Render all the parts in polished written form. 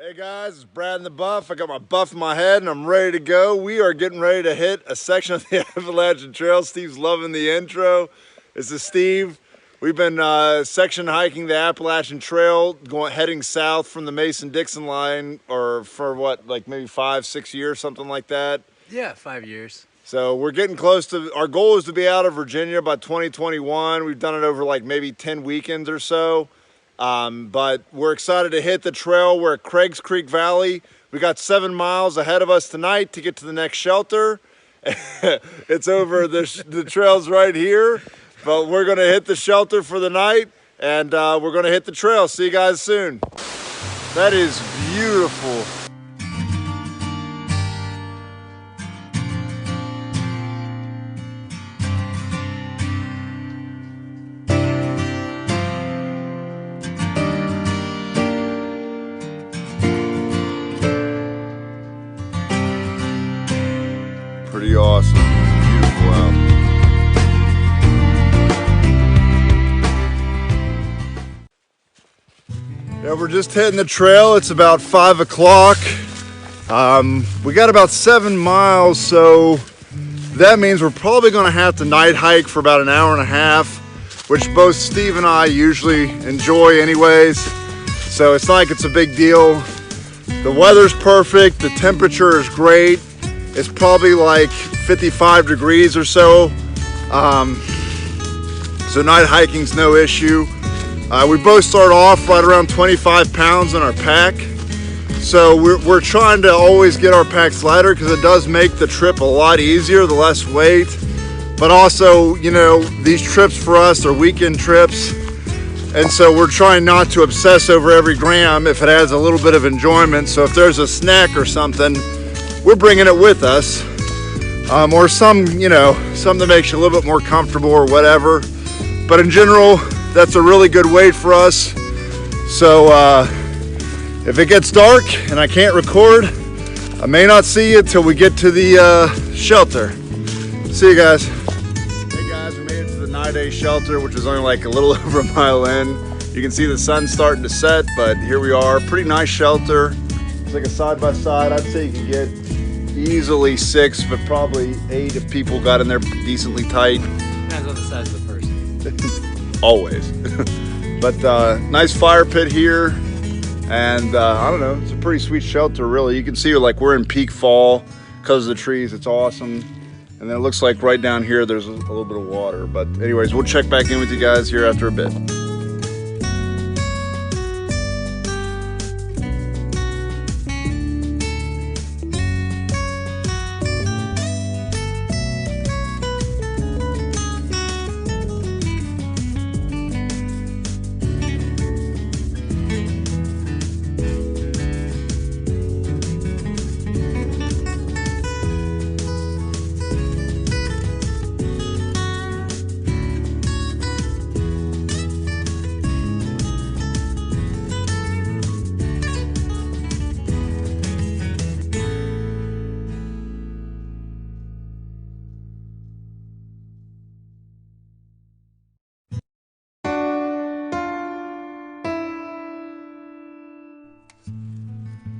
Hey guys, it's Brad and the Buff. I got my buff in my head and I'm ready to go. We are getting ready to hit a section of the Appalachian Trail. Steve's loving the intro. This is Steve. We've been section hiking the Appalachian Trail, heading south from the Mason-Dixon line, or for what, like maybe 5-6 years, something like that. Yeah, 5 years. So we're getting close to, our goal is to be out of Virginia by 2021. We've done it over like maybe 10 weekends or so. But we're excited to hit the trail. We're at Craig's Creek Valley. We got 7 miles ahead of us tonight to get to the next shelter. It's over, the trail's right here, but we're gonna hit the shelter for the night and we're gonna hit the trail. See you guys soon. That is beautiful. Pretty awesome. Beautiful out. Yeah, we're just hitting the trail. It's about 5 o'clock. We got about 7 miles, so that means we're probably going to have to night hike for about an hour and a half, which both Steve and I usually enjoy anyways. So it's not like it's a big deal. The weather's perfect. The temperature is great. It's probably like 55 degrees or so. So night hiking's no issue. We both start off right around 25 pounds in our pack. So we're trying to always get our packs lighter because it does make the trip a lot easier, the less weight. But also, you know, these trips for us are weekend trips. And so we're trying not to obsess over every gram if it adds a little bit of enjoyment. So if there's a snack or something, we're bringing it with us, or some, you know, something that makes you a little bit more comfortable or whatever. But in general, that's a really good weight for us. So if it gets dark and I can't record, I may not see you until we get to the shelter. See you guys. Hey guys, we made it to the Nineday Shelter, which is only like a little over a mile in. You can see the sun starting to set, but here we are. Pretty nice shelter. It's like a side-by-side. I'd say you can get easily 6, but probably 8 if people got in there decently tight. Depends on the size of the person. Always. But nice fire pit here, and I don't know, it's a pretty sweet shelter really. You can see like we're in peak fall because of the trees. It's awesome. And then it looks like right down here there's a little bit of water. But anyways, we'll check back in with you guys here after a bit.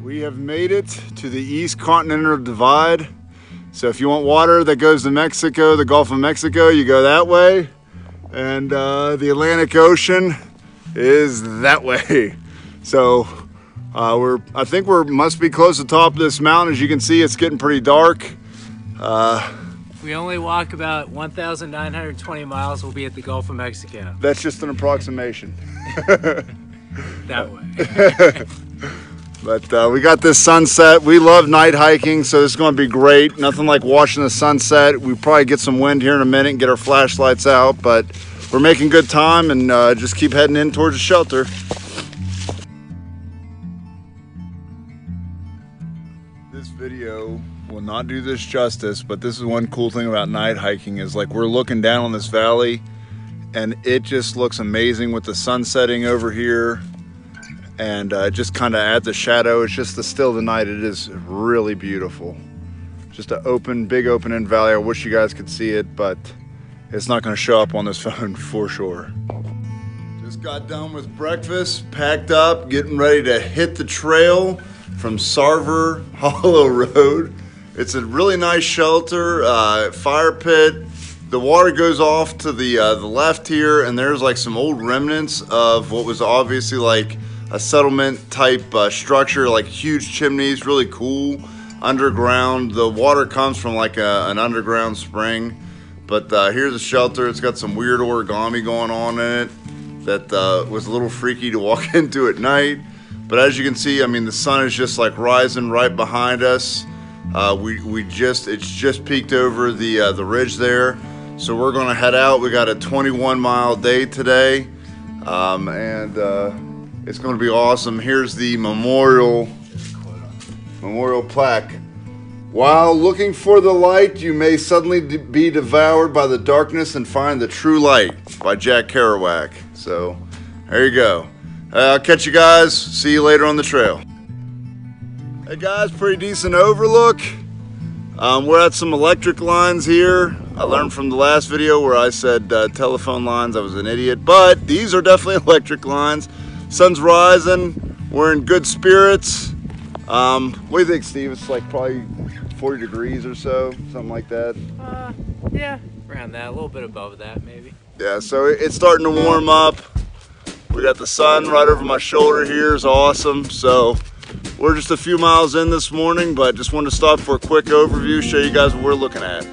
We have made it to the East Continental Divide. So if you want water that goes to Mexico, the Gulf of Mexico, you go that way. And the Atlantic Ocean is that way. So I think must be close to the top of this mountain. As you can see, it's getting pretty dark. We only walk about 1,920 miles. We'll be at the Gulf of Mexico. That's just an approximation. That way. But we got this sunset. We love night hiking, so this is going to be great. Nothing like watching the sunset. We probably get some wind here in a minute and get our flashlights out, but we're making good time and just keep heading in towards the shelter. This video will not do this justice, but this is one cool thing about night hiking is like we're looking down on this valley and it just looks amazing with the sun setting over here. And just kind of adds a shadow. It's just the still of the night. It is really beautiful. Just an big open end valley. I wish you guys could see it, but it's not going to show up on this phone for sure. Just got done with breakfast, packed up, getting ready to hit the trail from Sarver Hollow Road. It's a really nice shelter, fire pit. The water goes off to the left here, and there's like some old remnants of what was obviously like a settlement type structure, like huge chimneys, really cool. Underground, the water comes from like an underground spring. But here's a shelter. It's got some weird origami going on in it that was a little freaky to walk into at night. But as you can see, I mean, the sun is just like rising right behind us. It's just peeked over the ridge there. So we're gonna head out. We got a 21-mile day today, and it's gonna be awesome. Here's the memorial plaque. While looking for the light, you may suddenly be devoured by the darkness and find the true light, by Jack Kerouac. So there you go. I'll catch you guys. See you later on the trail. Hey guys, pretty decent overlook. We're at some electric lines here. I learned from the last video where I said telephone lines, I was an idiot, but these are definitely electric lines. Sun's rising, we're in good spirits. What do you think, Steve? It's like probably 40 degrees or so, something like that. Yeah, around that, a little bit above that maybe. Yeah, so it's starting to warm up. We got the sun right over my shoulder here, is awesome. So we're just a few miles in this morning, but just wanted to stop for a quick overview, show you guys what we're looking at.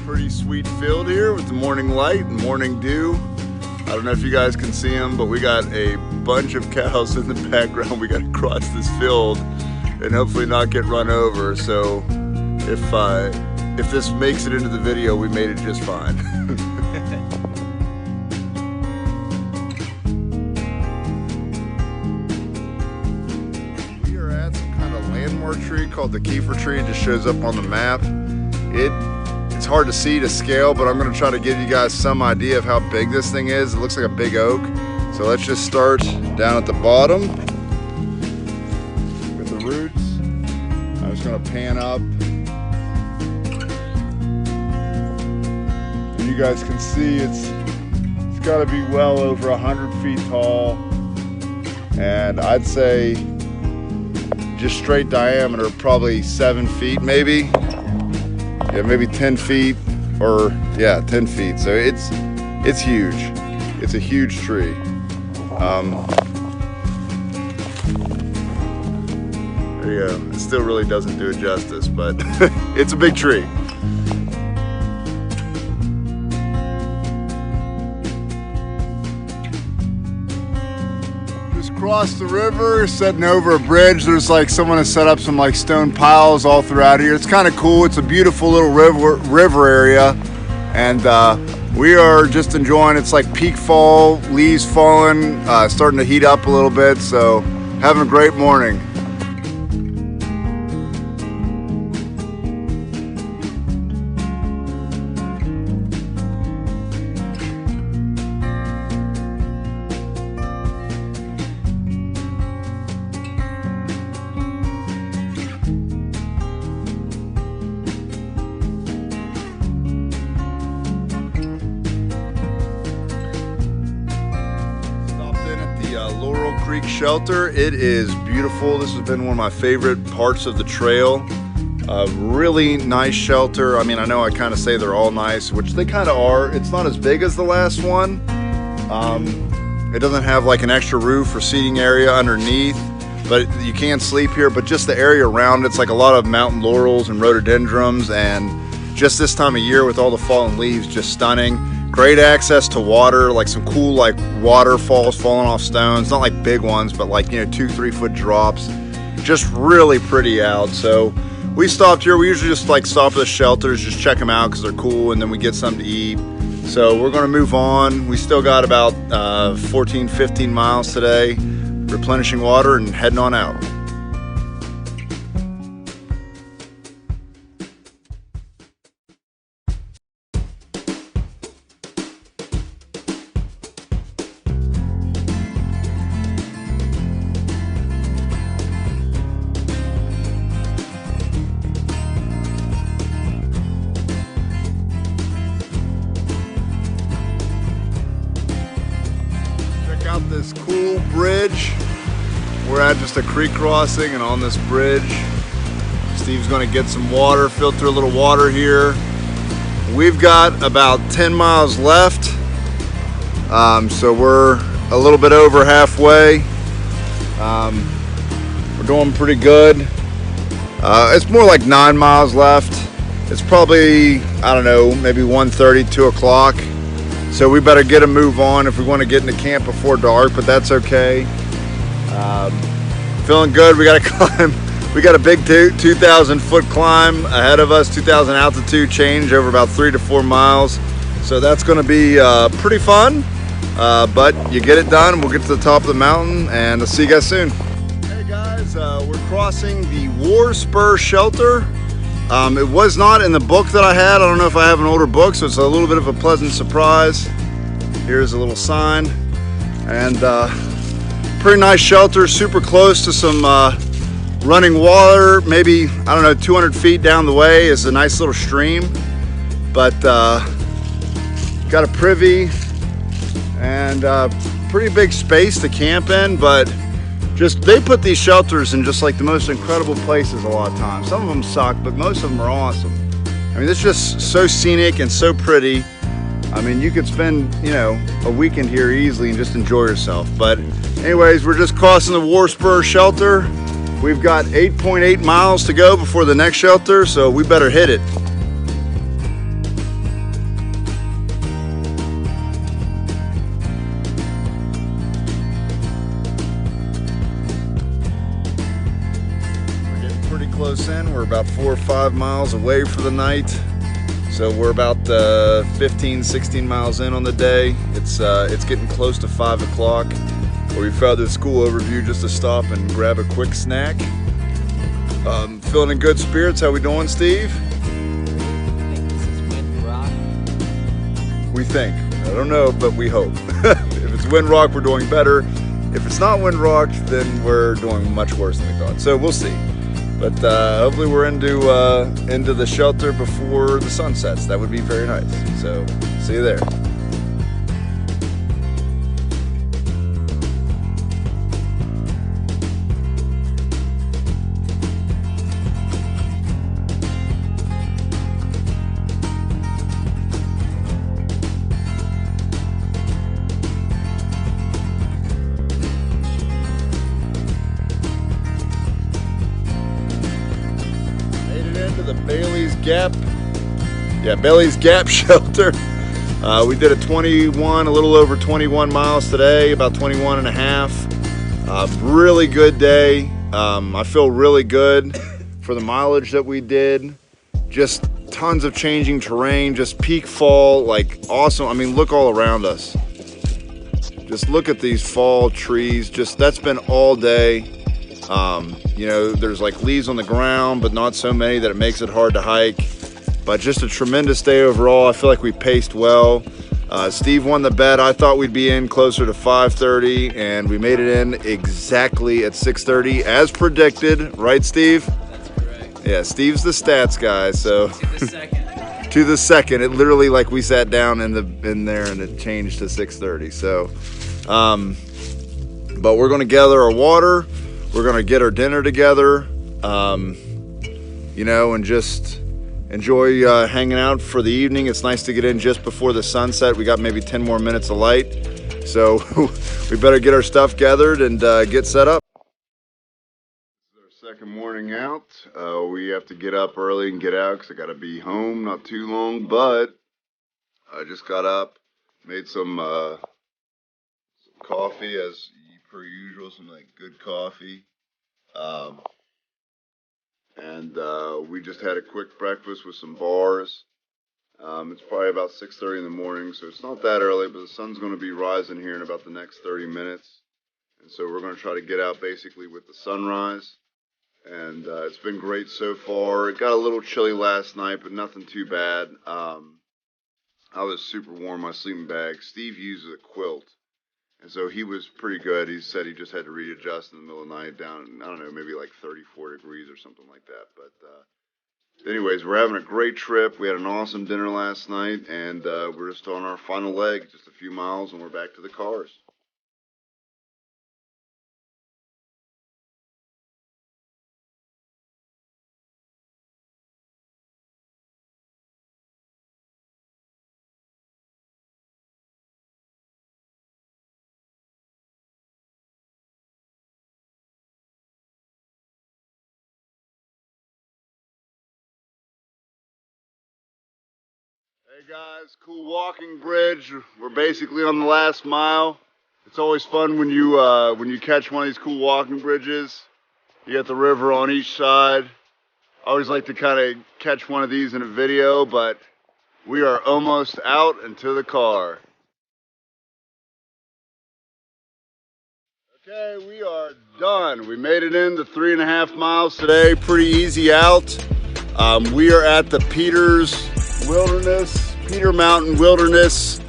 Pretty sweet field here with the morning light and morning dew. I don't know if you guys can see them, but we got a bunch of cows in the background. We got to cross this field and hopefully not get run over. So if this makes it into the video, we made it just fine. We are at some kind of landmark tree called the Kiefer tree. It just shows up on the map. It's hard to see to scale, but I'm going to try to give you guys some idea of how big this thing is. It looks like a big oak. So let's just start down at the bottom with the roots. I'm just going to pan up. And you guys can see it's got to be well over 100 feet tall. And I'd say just straight diameter, probably 7 feet maybe. Yeah, maybe 10 feet or yeah, 10 feet. So it's huge. It's a huge tree. There you go. It still really doesn't do it justice, but it's a big tree. Just crossed the river, setting over a bridge. There's like someone has set up some like stone piles all throughout here. It's kind of cool. It's a beautiful little river area, and we are just enjoying. It's like peak fall, leaves falling, starting to heat up a little bit. So having a great morning. Shelter. It is beautiful. This has been one of my favorite parts of the trail. Really nice shelter. I mean, I know I kind of say they're all nice, which they kind of are. It's not as big as the last one. It doesn't have like an extra roof or seating area underneath, but you can sleep here. But just the area around it's like a lot of mountain laurels and rhododendrons, and just this time of year with all the fallen leaves, just stunning. Great access to water, like some cool like waterfalls falling off stones, not like big ones, but like, you know, 2-3 foot drops. Just really pretty out. So we stopped here. We usually just like stop at the shelters, just check them out because they're cool, and then we get something to eat. So we're going to move on. We still got about 14-15 miles today, replenishing water and heading on out. dual bridge. We're at just a creek crossing, and on this bridge, Steve's gonna get some water, filter a little water here. We've got about 10 miles left, so we're a little bit over halfway. We're doing pretty good. It's more like 9 miles left. It's probably, I don't know, maybe 1:30, 2 o'clock. So we better get a move on if we want to get into camp before dark, but that's okay. Feeling good. We got to climb. We got a big 2,000 foot climb ahead of us, 2,000 altitude change over about 3 to 4 miles. So that's going to be pretty fun, but you get it done. We'll get to the top of the mountain, and I'll see you guys soon. Hey guys, we're crossing the Spur Shelter. It was not in the book that I had. I don't know if I have an older book, so it's a little bit of a pleasant surprise. Here's a little sign, and pretty nice shelter, super close to some running water. Maybe, I don't know, 200 feet down the way is a nice little stream, but got a privy and pretty big space to camp in, but just they put these shelters in just like the most incredible places a lot of times. Some of them suck, but most of them are awesome. I mean, it's just so scenic and so pretty. I mean, you could spend, you know, a weekend here easily and just enjoy yourself. But anyways, we're just crossing the Spur Shelter. We've got 8.8 miles to go before the next shelter, so we better hit it. Close in. We're about 4 or 5 miles away for the night, so we're about 15, 16 miles in on the day. It's getting close to 5 o'clock. We found the school overview just to stop and grab a quick snack. Feeling in good spirits. How we doing, Steve? I think this is Wind Rock. We think. I don't know, but we hope. If it's Wind Rock, we're doing better. If it's not Wind Rock, then we're doing much worse than we thought. So we'll see. But hopefully we're into the shelter before the sun sets. That would be very nice. So see you there. Bailey's Gap Shelter. We did a little over 21 miles today, about 21 and a half. Really good day. I feel really good for the mileage that we did. Just tons of changing terrain, just peak fall, like awesome. I mean, look all around us. Just look at these fall trees. Just, that's been all day. You know, there's like leaves on the ground, but not so many that it makes it hard to hike. But just a tremendous day overall. I feel like we paced well. Steve won the bet. I thought we'd be in closer to 5:30, and we made it in exactly at 6:30 as predicted. Right, Steve? That's correct. Yeah, Steve's the stats guy. So To the second. to the second, it literally, like, we sat down in there and it changed to 6:30. So, but we're gonna gather our water. We're gonna get our dinner together. You know, and just enjoy hanging out for the evening. It's nice to get in just before the sunset. We got maybe 10 more minutes of light, so we better get our stuff gathered and get set up. This is our second morning out. We have to get up early and get out because I got to be home not too long, but I just got up, made some coffee as per usual, some like good coffee. And we just had a quick breakfast with some bars. It's probably about 6:30 in the morning, so it's not that early, but the sun's going to be rising here in about the next 30 minutes. And so we're going to try to get out basically with the sunrise. And it's been great so far. It got a little chilly last night, but nothing too bad. I was super warm in my sleeping bag. Steve uses a quilt, and so he was pretty good. He said he just had to readjust in the middle of the night down, I don't know, maybe like 34 degrees or something like that. But anyways, we're having a great trip. We had an awesome dinner last night, and we're just on our final leg, just a few miles, and we're back to the cars. Hey guys, cool walking bridge. We're basically on the last mile. It's always fun when you catch one of these cool walking bridges. You got the river on each side. I always like to kind of catch one of these in a video, but we are almost out and to the car. Okay, we are done. We made it in the 3.5 miles today. Pretty easy out. We are at the Peter Mountain Wilderness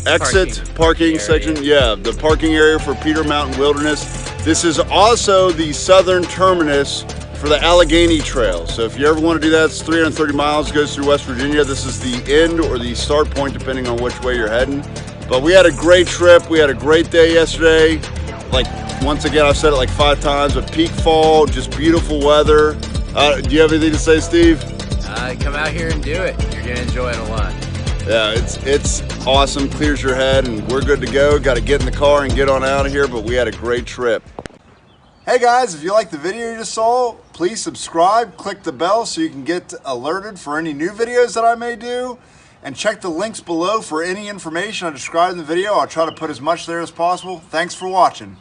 exit parking section. Yeah, the parking area for Peter Mountain Wilderness. This is also the southern terminus for the Allegheny Trail. So if you ever want to do that, it's 330 miles, goes through West Virginia. This is the end or the start point, depending on which way you're heading. But we had a great trip. We had a great day yesterday. Like, once again, I've said it like 5 times, but peak fall, just beautiful weather. Do you have anything to say, Steve? Come out here and do it. You're gonna enjoy it a lot. Yeah, it's awesome, clears your head, and we're good to go. Got to get in the car and get on out of here, but we had a great trip. Hey guys, if you liked the video you just saw, please subscribe, click the bell so you can get alerted for any new videos that I may do, and check the links below for any information I described in the video. I'll try to put as much there as possible. Thanks for watching.